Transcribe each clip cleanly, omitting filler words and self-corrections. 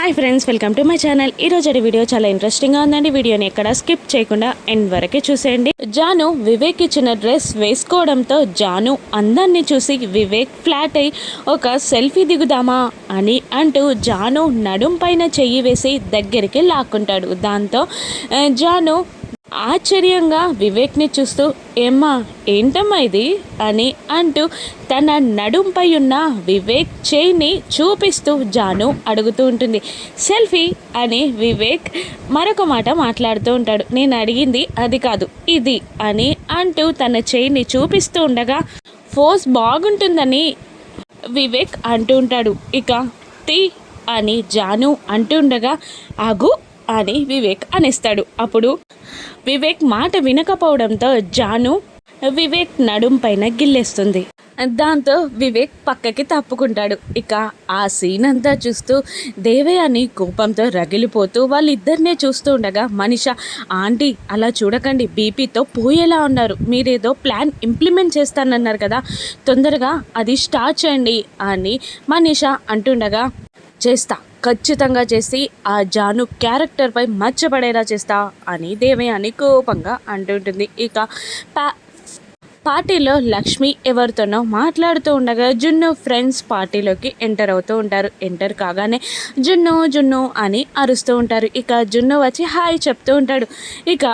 Hi friends, welcome to my channel. ఈరోజు video చాలా ఇంట్రెస్టింగ్గా ఉందండి. వీడియోని ఎక్కడ స్కిప్ చేయకుండా ఎండ్ వరకే చూసేయండి. జాను వివేక్ ఇచ్చిన డ్రెస్ వేసుకోవడంతో జాను అందాన్ని చూసి వివేక్ ఫ్లాట్ అయి ఒక సెల్ఫీ దిగుదామా అని అంటూ జాను నడుం పైన చెయ్యి వేసి దగ్గరికి లాక్కుంటాడు. దాంతో జాను ఆశ్చర్యంగా వివేక్ని చూస్తూ ఏమ్మా ఏంటమ్మా ఇది అని అంటూ తన నడుంపై ఉన్న వివేక్ చేయిని చూపిస్తూ జాను అడుగుతూ ఉంటుంది. సెల్ఫీ అని వివేక్ మరొక మాట మాట్లాడుతూ ఉంటాడు. నేను అడిగింది అది కాదు ఇది అని అంటూ తన చేయిని చూపిస్తూ ఉండగా ఫోజ్ బాగుంటుందని వివేక్ అంటూ ఉంటాడు. ఇక తీ అని జాను అంటుండగా ఆగు అని వివేక్ అనేస్తాడు. అప్పుడు వివేక్ మాట వినకపోవడంతో జాను వివేక్ నడుం పైన గిల్లేస్తుంది. దాంతో వివేక్ పక్కకి తప్పుకుంటాడు. ఇక ఆ సీన్ అంతా చూస్తూ దేవయాని కోపంతో రగిలిపోతూ వాళ్ళిద్దరినే చూస్తూ ఉండగా మనిష ఆంటీ అలా చూడకండి, బీపీతో పోయేలా ఉన్నారు, మీరేదో ప్లాన్ ఇంప్లిమెంట్ చేస్తానన్నారు కదా, తొందరగా అది స్టార్ట్ చేయండి అని మనిష అంటుండగా చేస్తా, ఖచ్చితంగా చేసి ఆ జాను క్యారెక్టర్పై మచ్చపడేలా చేస్తా అని దేవయాని కోపంగా అంటుంటుంది. ఇక పార్టీలో లక్ష్మి ఎవరితోనో మాట్లాడుతూ ఉండగా జున్ను ఫ్రెండ్స్ పార్టీలోకి ఎంటర్ అవుతూ ఉంటారు. ఎంటర్ కాగానే జున్ను జున్ను అని అరుస్తూ ఉంటారు. ఇక జున్ను వచ్చి హాయ్ చెప్తూ ఉంటాడు. ఇక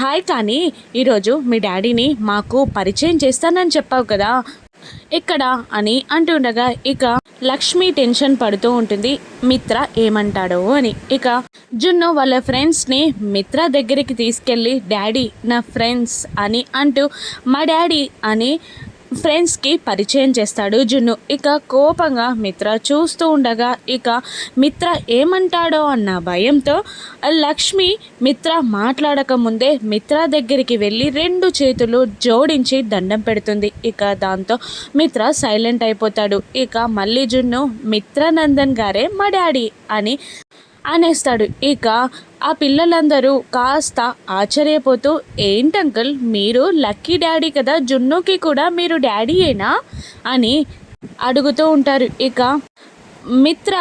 హాయ్ కానీ ఈరోజు మీ డాడీని మాకు పరిచయం చేస్తానని చెప్పావు కదా ఎక్కడ అని అంటుండగా ఇక లక్ష్మి టెన్షన్ పడుతూ ఉంటుంది, మిత్ర ఏమంటాడో అని. ఇక జున్ను వాళ్ళ ఫ్రెండ్స్ని మిత్ర దగ్గరికి తీసుకెళ్ళి డాడీ నా ఫ్రెండ్స్ అని అంటూ మా డాడీ అని ఫ్రెండ్స్కి పరిచయం చేస్తాడు జున్ను. ఇక కోపంగా మిత్ర చూస్తూ ఉండగా ఇక మిత్ర ఏమంటాడో అన్న భయంతో లక్ష్మి మిత్ర మాట్లాడక ముందే మిత్ర దగ్గరికి వెళ్ళి 2 చేతులు జోడించి దండం పెడుతుంది. ఇక దాంతో మిత్ర సైలెంట్ అయిపోతాడు. ఇక మళ్ళీ జున్ను మిత్రానందన్ గారే మా డాడీ అని అనేస్తాడు. ఇక ఆ పిల్లలందరూ కాస్త ఆశ్చర్యపోతూ ఏంటంకుల్ మీరు లక్కీ డాడీ కదా, జున్నుకి కూడా మీరు డాడీయేనా అని అడుగుతూ ఉంటారు. ఇక మిత్ర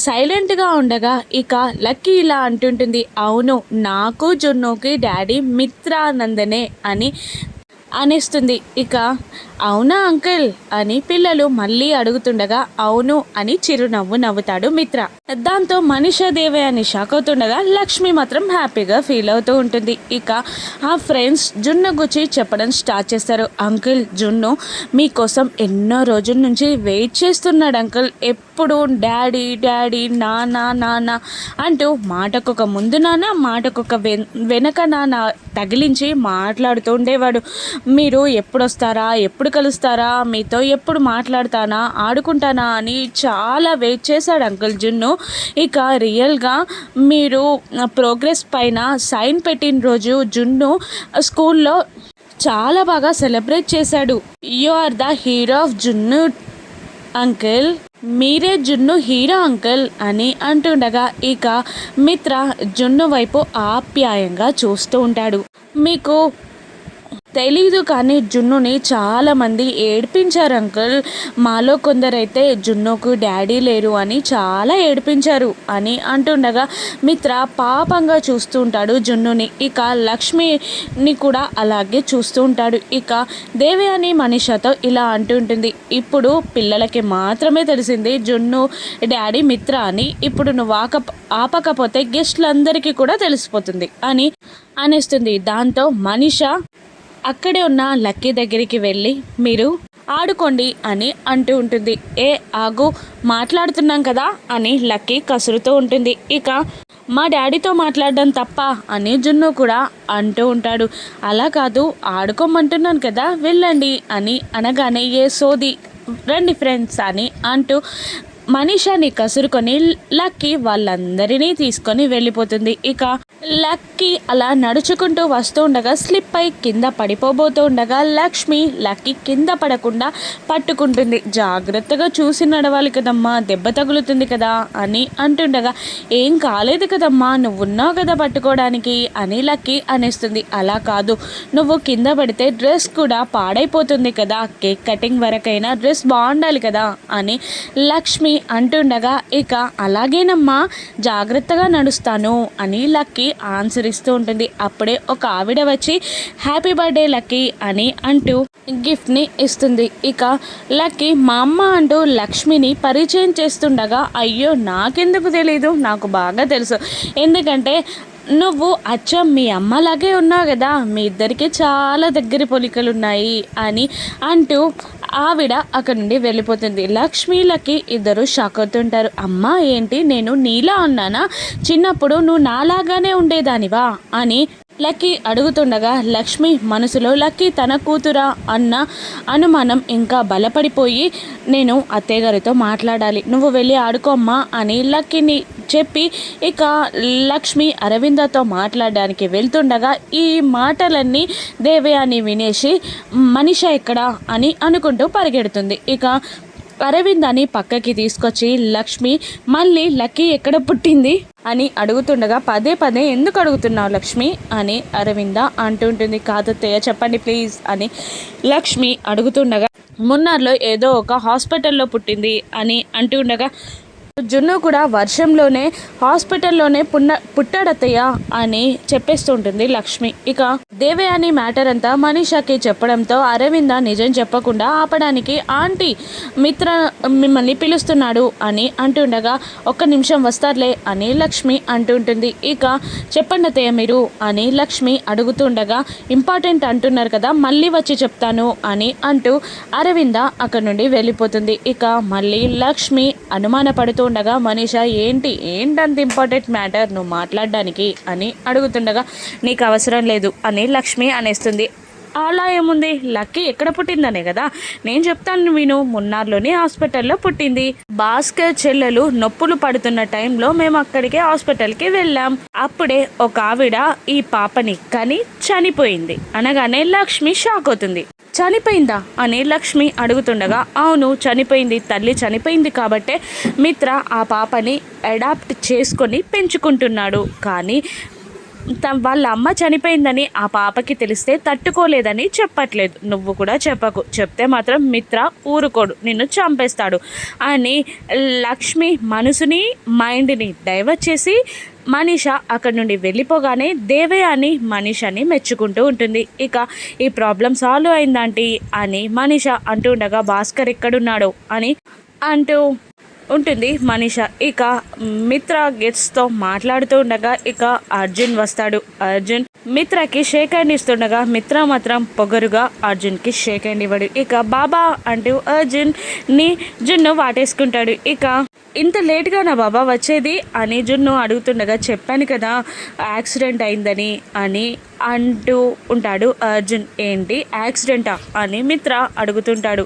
సైలెంట్గా ఉండగా ఇక లక్కీ ఇలా అంటుంటుంది, అవును నాకు జున్నుకి డాడీ మిత్రానందనే అని అనేస్తుంది. ఇక అవునా అంకుల్ అని పిల్లలు మళ్ళీ అడుగుతుండగా అవును అని చిరునవ్వు నవ్వుతాడు మిత్ర. దాంతో మనీషా దేవయాని షాక్ అవుతుండగా లక్ష్మి మాత్రం హ్యాపీగా ఫీల్ అవుతూ ఉంటుంది. ఇక ఆ ఫ్రెండ్స్ జున్ను గురించి చెప్పడం స్టార్ట్ చేస్తారు. అంకుల్ జున్ను మీకోసం ఎన్నో రోజుల నుంచి వెయిట్ చేస్తున్నాడు అంకుల్, ఎప్పుడు డాడీ డాడీ నాన్న నాన్న అంటూ మాటకొక ముందు నాన్న మాటకొక వెనక నాన్న తగిలించి మాట్లాడుతూ ఉండేవాడు. మీరు ఎప్పుడు వస్తారా, ఎప్పుడు కలుస్తారా, మీతో ఎప్పుడు మాట్లాడతానా, ఆడుకుంటానా అని చాలా వెయిట్ చేశాడు అంకుల్ జున్ను. ఇక రియల్గా మీరు ప్రోగ్రెస్ పైన సైన్ పెట్టిన రోజు జున్ను స్కూల్లో చాలా బాగా సెలబ్రేట్ చేశాడు. You are the hero of Junnu uncle, మీరే జున్ను హీరో అంకుల్ అని అంటుండగా ఇక మిత్ర జున్ను వైపు ఆప్యాయంగా చూస్తూ ఉంటాడు. మీకు తెలీదు కానీ జున్నుని చాలామంది ఏడిపించారు అంకుల్, మాలో కొందరైతే జున్నుకు డాడీ లేరు అని చాలా ఏడిపించారు అని అంటుండగా మిత్ర పాపంగా చూస్తూ ఉంటాడు జున్నుని. ఇక లక్ష్మిని కూడా అలాగే చూస్తూ ఉంటాడు. ఇక దేవయాని మనీషాతో ఇలా అంటుంటుంది, ఇప్పుడు పిల్లలకి మాత్రమే తెలిసింది జున్ను డాడీ మిత్ర అని, ఇప్పుడు నువ్వు ఆపకపోతే గెస్ట్లందరికీ కూడా తెలిసిపోతుంది అని అనేస్తుంది. దాంతో మనీషా అక్కడే ఉన్న లక్కీ దగ్గరికి వెళ్ళి మీరు ఆడుకోండి అని అంటూ ఉంటుంది. ఏ ఆగు మాట్లాడుతున్నాం కదా అని లక్కీ కసురుతూ ఉంటుంది. ఇక మా డాడీతో మాట్లాడడం తప్ప అని జున్ను కూడా అంటూ ఉంటాడు. అలా కాదు ఆడుకోమంటున్నాను కదా వెళ్ళండి అని అనగానే ఏ సోది రండి ఫ్రెండ్స్ అని అంటూ మనీషాని కసురుకొని లక్కీ వాళ్ళందరినీ తీసుకొని వెళ్ళిపోతుంది. ఇక లక్కీ అలా నడుచుకుంటూ వస్తూ ఉండగా స్లిప్ అయి కింద పడిపోబోతూ ఉండగా లక్ష్మి లక్కీ కింద పడకుండా పట్టుకుంటుంది. జాగ్రత్తగా చూసి నడవాలి కదమ్మా, దెబ్బ తగులుతుంది కదా అని అంటుండగా, ఏం కాలేదు కదమ్మా, నువ్వు ఉన్నావు కదా పట్టుకోవడానికి అని లక్కీ అనేస్తుంది. అలా కాదు, నువ్వు కింద పడితే డ్రెస్ కూడా పాడైపోతుంది కదా, కేక్ కటింగ్ వరకైనా డ్రెస్ బాగుండాలి కదా అని లక్ష్మి అంటుండగా, ఇక అలాగేనమ్మా జాగ్రత్తగా నడుస్తాను అని లక్కీ ఆన్సర్ ఇస్తూ ఉంటుంది. అప్పుడే ఒక ఆవిడ వచ్చి హ్యాపీ బర్త్డే లక్కీ అని అంటూ గిఫ్ట్ని ఇస్తుంది. ఇక లక్కీ మా అమ్మ అంటూ లక్ష్మిని పరిచయం చేస్తుండగా, అయ్యో నాకెందుకు తెలీదు, నాకు బాగా తెలుసు, ఎందుకంటే నువ్వు అచ్చం మీ అమ్మలాగే ఉన్నావు కదా, మీ ఇద్దరికి చాలా దగ్గర పోలికలు ఉన్నాయి అని అంటూ ఆవిడ అక్కడి నుండి వెళ్ళిపోతుంది. లక్ష్మీలకి ఇద్దరు షాక్ అవుతుంటారు. అమ్మ ఏంటి, నేను నీలా ఉన్నానా, చిన్నప్పుడు నువ్వు నాలాగానే ఉండేదానివా అని లక్కీ అడుగుతుండగా, లక్ష్మి మనసులో లక్కీ తన కూతురా అన్న అనుమానం ఇంకా బలపడిపోయి, నేను అత్తయ్య గారితో మాట్లాడాలి, నువ్వు వెళ్ళి ఆడుకోమ్మా అని లక్కీని చెప్పి ఇక లక్ష్మి అరవిందతో మాట్లాడడానికి వెళ్తుండగా ఈ మాటలన్నీ దేవయాని వినేసి మనిష ఎక్కడా అని అనుకుంటూ పరిగెడుతుంది. ఇక అరవిందాన్ని పక్కకి తీసుకొచ్చి లక్ష్మి మళ్ళీ లక్కీ ఎక్కడ పుట్టింది అని అడుగుతుండగా, పదే పదే ఎందుకు అడుగుతున్నావు లక్ష్మి అని అరవింద అంటుంటుంది. కాదత్తయ్య చెప్పండి ప్లీజ్ అని లక్ష్మి అడుగుతుండగా, మున్నార్లో ఏదో ఒక హాస్పిటల్లో పుట్టింది అని అంటుండగా, జున్ను కూడా వర్షంలోనే హాస్పిటల్లోనే పుట్టాడత్తయ్య అని చెప్పేస్తుంటుంది లక్ష్మి. ఇక దేవయాని మ్యాటర్ అంతా మనీషాకి చెప్పడంతో అరవింద నిజం చెప్పకుండా ఆపడానికి, ఆంటీ మిత్ర మిమ్మల్ని పిలుస్తున్నాడు అని అంటుండగా, ఒక్క నిమిషం వస్తారులే అని లక్ష్మి అంటుంటుంది. ఇక చెప్పండి అత్తయ్య మీరు అని లక్ష్మి అడుగుతుండగా, ఇంపార్టెంట్ అంటున్నారు కదా, మళ్ళీ వచ్చి చెప్తాను అని అంటూ అరవింద అక్కడి నుండి వెళ్ళిపోతుంది. ఇక మళ్ళీ లక్ష్మి అనుమానపడుతూ ఉండగా, మనీషా ఏంటంత ఇంపార్టెంట్ మ్యాటర్ నువ్వు మాట్లాడడానికి అని అడుగుతుండగా, నీకు అవసరం లేదు అని లక్ష్మి అనేస్తుంది. అలా ఏముంది, లక్కీ ఎక్కడ పుట్టిందనే కదా నేను చెప్తాను విను, మున్నార్లోని హాస్పిటల్లో పుట్టింది. భాస్కర్ చెల్లెలు నొప్పులు పడుతున్న టైంలో మేము అక్కడికే హాస్పిటల్కి వెళ్ళాం. అప్పుడే ఒక ఆవిడ ఈ పాపని కని చనిపోయింది అనగానే లక్ష్మి షాక్ అవుతుంది. చనిపోయిందా అని లక్ష్మి అడుగుతుండగా, అవును చనిపోయింది, తల్లి చనిపోయింది కాబట్టే మిత్ర ఆ పాపని అడాప్ట్ చేసుకొని పెంచుకుంటున్నాడు. కానీ వాళ్ళ అమ్మ చనిపోయిందని ఆ పాపకి తెలిస్తే తట్టుకోలేదని చెప్పట్లేదు. నువ్వు కూడా చెప్పకు, చెప్తే మాత్రం మిత్ర ఊరుకోడు, నిన్ను చంపేస్తాడు అని లక్ష్మి మనసుని మైండ్ని డైవర్ట్ చేసి మనీష అక్కడి నుండి వెళ్ళిపోగానే దేవయాని మనీషని మెచ్చుకుంటూ ఉంటుంది. ఇక ఈ ప్రాబ్లం సాల్వ్ అయిందంటీ అని మనీష అంటూ ఉండగా, భాస్కర్ ఎక్కడున్నాడు అని అంటూ ఉంటుంది మనీష. ఇక మిత్ర గెట్స్తో మాట్లాడుతూ ఉండగా ఇక అర్జున్ వస్తాడు. అర్జున్ మిత్రకి షేక్ హ్యాండ్ ఇస్తుండగా మిత్ర మాత్రం పొగరుగా అర్జున్కి షేక్ హ్యాండ్ ఇవ్వడు. ఇక బాబా అంటూ అర్జున్ని జున్ను వాటేసుకుంటాడు. ఇక ఇంత లేట్గా నా బాబా వచ్చేది అని జున్ను అడుగుతుండగా, చెప్పాను కదా యాక్సిడెంట్ అయిందని అని అంటూ ఉంటాడు అర్జున్. ఏంటి యాక్సిడెంటా అని మిత్ర అడుగుతుంటాడు.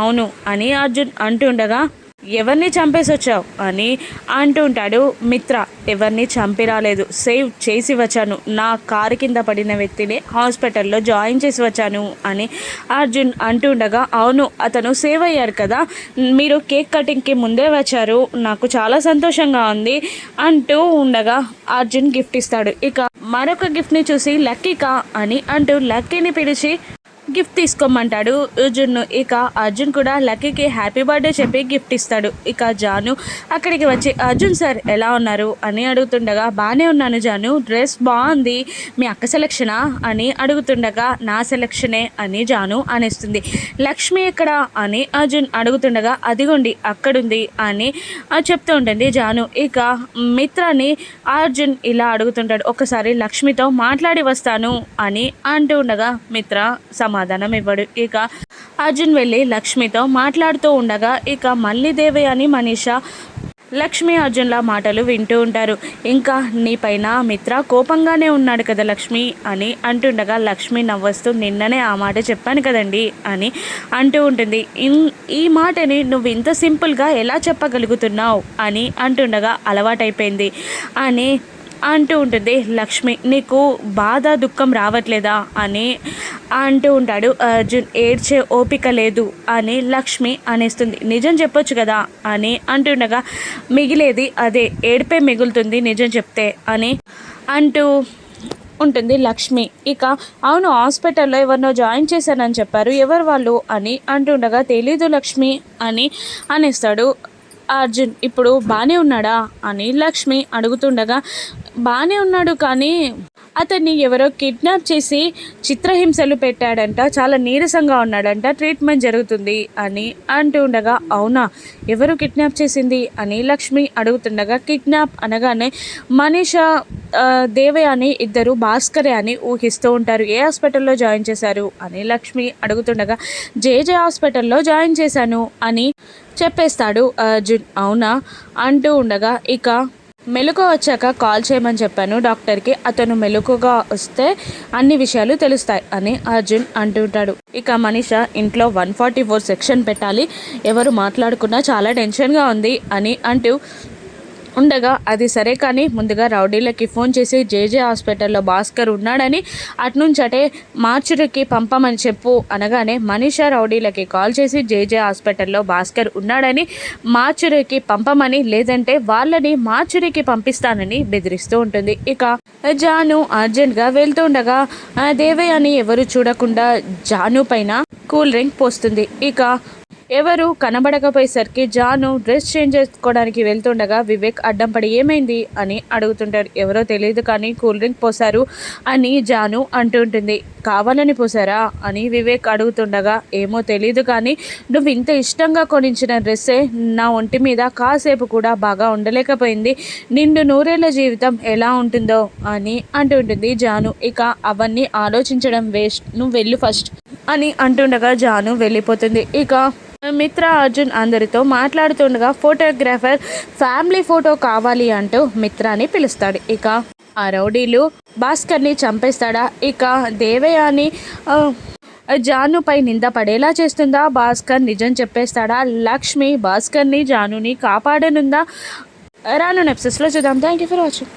అవును అని అర్జున్ అంటుండగా, ఎవరిని చంపేసి వచ్చావు అని అంటూ ఉంటాడు మిత్ర. ఎవరిని చంపి రాలేదు, సేవ్ చేసి వచ్చాను, నా కారు కింద పడిన వ్యక్తిని హాస్పిటల్లో జాయిన్ చేసి వచ్చాను అని అర్జున్ అంటూ ఉండగా, అవును అతను సేవ్ అయ్యారు కదా, మీరు కేక్ కటింగ్కి ముందే వచ్చారు, నాకు చాలా సంతోషంగా ఉంది అంటూ ఉండగా అర్జున్ గిఫ్ట్ ఇస్తాడు. ఇక మరొక గిఫ్ట్ని చూసి లక్కీకా అని అంటూ లక్కీని పిలిచి గిఫ్ట్ తీసుకోమంటాడు జున్ను. ఇక అర్జున్ కూడా లక్కీకి హ్యాపీ బర్త్డే చెప్పి గిఫ్ట్ ఇస్తాడు. ఇక జాను అక్కడికి వచ్చి, అర్జున్ సార్ ఎలా ఉన్నారు అని అడుగుతుండగా, బాగానే ఉన్నాను జాను, డ్రెస్ బాగుంది, మీ అక్క సెలక్షనా అని అడుగుతుండగా, నా సెలక్షనే అని జాను అనేస్తుంది. లక్ష్మి ఎక్కడ అని అర్జున్ అడుగుతుండగా, అదిగోండి అక్కడుంది అని చెప్తూ ఉంటుంది జాను. ఇక మిత్రాన్ని అర్జున్ ఇలా అడుగుతుంటాడు, ఒకసారి లక్ష్మితో మాట్లాడి వస్తాను అని అంటూ ఉండగా మిత్ర సమాధానం ఇవ్వడు. ఇక అర్జున్ వెళ్ళి లక్ష్మితో మాట్లాడుతూ ఉండగా ఇక మళ్ళీ దేవయాని మనీష లక్ష్మి అర్జున్ల మాటలు వింటూ ఉంటారు. ఇంకా నీపైన మిత్ర కోపంగానే ఉన్నాడు కదా లక్ష్మి అని అంటుండగా లక్ష్మి నవ్వొస్తూ, నిన్ననే ఆ మాట చెప్పాను కదండి అని అంటూ ఉంటుంది. ఈ మాటని నువ్వు ఇంత సింపుల్గా ఎలా చెప్పగలుగుతున్నావు అని అంటుండగా, అలవాటైపోయింది అని అంటూ ఉంటుంది లక్ష్మి. నీకు బాధ దుఃఖం రావట్లేదా అని అంటూ ఉంటాడు అర్జున్. ఏడ్చే ఓపిక లేదు అని లక్ష్మి అనేస్తుంది. నిజం చెప్పొచ్చు కదా అని అంటుండగా మిగిలేది అదే, ఏడిపే మిగులుతుంది నిజం చెప్తే అని అంటూ ఉంటుంది లక్ష్మి. ఇక అవును, హాస్పిటల్లో ఎవరినో జాయిన్ చేశానని చెప్పారు, ఎవరు వాళ్ళు అని అంటుండగా తెలీదు లక్ష్మి అని అనేస్తాడు అర్జున్. ఇప్పుడు బాగానే ఉన్నాడా అని లక్ష్మి అడుగుతుండగా బాగానే ఉన్నాడు, కానీ అతన్ని ఎవరో కిడ్నాప్ చేసి చిత్రహింసలు పెట్టాడంట, చాలా నీరసంగా ఉన్నాడంట, ట్రీట్మెంట్ జరుగుతుంది అని అంటూ ఉండగా అవునా, ఎవరు కిడ్నాప్ చేసింది అని లక్ష్మి అడుగుతుండగా కిడ్నాప్ అనగానే మనీష దేవయ్య అని ఇద్దరు భాస్కరే అని ఊహిస్తూ ఉంటారు. ఏ హాస్పిటల్లో జాయిన్ చేశారు అని లక్ష్మి అడుగుతుండగా జేజే హాస్పిటల్లో జాయిన్ చేశాను అని చెప్పేస్తాడు అర్జున్. అవునా అంటూ ఉండగా ఇక మెలకువ వచ్చాక కాల్ చేయమని చెప్పాను డాక్టర్కి, అతను మెలకుగా వస్తే అన్ని విషయాలు తెలుస్తాయి అని అర్జున్ అంటుంటాడు. ఇక మనీష ఇంట్లో 144 సెక్షన్ పెట్టాలి, ఎవరు మాట్లాడుకున్నా చాలా టెన్షన్గా ఉంది అని అంటూ ఉండగా అది సరే, కానీ ముందుగా రౌడీలకి ఫోన్ చేసి జేజే హాస్పిటల్లో భాస్కర్ ఉన్నాడని అటునుంచటే మార్చురికి పంపమని చెప్పు అనగానే మనీషా రౌడీలకి కాల్ చేసి జేజే హాస్పిటల్లో భాస్కర్ ఉన్నాడని మార్చురికి పంపమని, లేదంటే వాళ్ళని మార్చురికి పంపిస్తానని బెదిరిస్తూ ఉంటుంది. ఇక జాను అర్జెంట్గా వెళ్తుండగా దేవయ్యని ఎవరు చూడకుండా జాను పైన కూల్ డ్రింక్ పోస్తుంది. ఇక ఎవరు కనబడకపోయేసరికి జాను డ్రెస్ చేంజ్ చేసుకోవడానికి వెళ్తుండగా వివేక్ అడ్డం పడి ఏమైంది అని అడుగుతుంటాడు. ఎవరో తెలియదు కానీ కూల్ డ్రింక్ పోసారు అని జాను అంటుంటుంది. కావాలని పోసారా అని వివేక్ అడుగుతుండగా ఏమో తెలీదు, కానీ నువ్వు ఇంత ఇష్టంగా కొనించిన డ్రెస్సే నా ఒంటి మీద కాసేపు కూడా బాగా ఉండలేకపోయింది, నిండు నూరేళ్ల జీవితం ఎలా ఉంటుందో అని అంటుంటుంది జాను. ఇక అవన్నీ ఆలోచించడం వేస్ట్, నువ్వు వెళ్ళు ఫస్ట్ అని అంటుండగా జాను వెళ్ళిపోతుంది. ఇక మిత్ర అర్జున్ అందరితో మాట్లాడుతుండగా ఫోటోగ్రాఫర్ ఫ్యామిలీ ఫోటో కావాలి అంటూ మిత్రాని పిలుస్తాడు. ఇక ఆ రౌడీలు భాస్కర్ని చంపేస్తాడా, ఇక దేవయాని జానుపై నింద పడేలా చేస్తుందా, భాస్కర్ నిజం చెప్పేస్తాడా, లక్ష్మి భాస్కర్ని జానుని కాపాడనుందా, రాను ఎపిసోడ్స్లో చూద్దాం. Thank you for watching.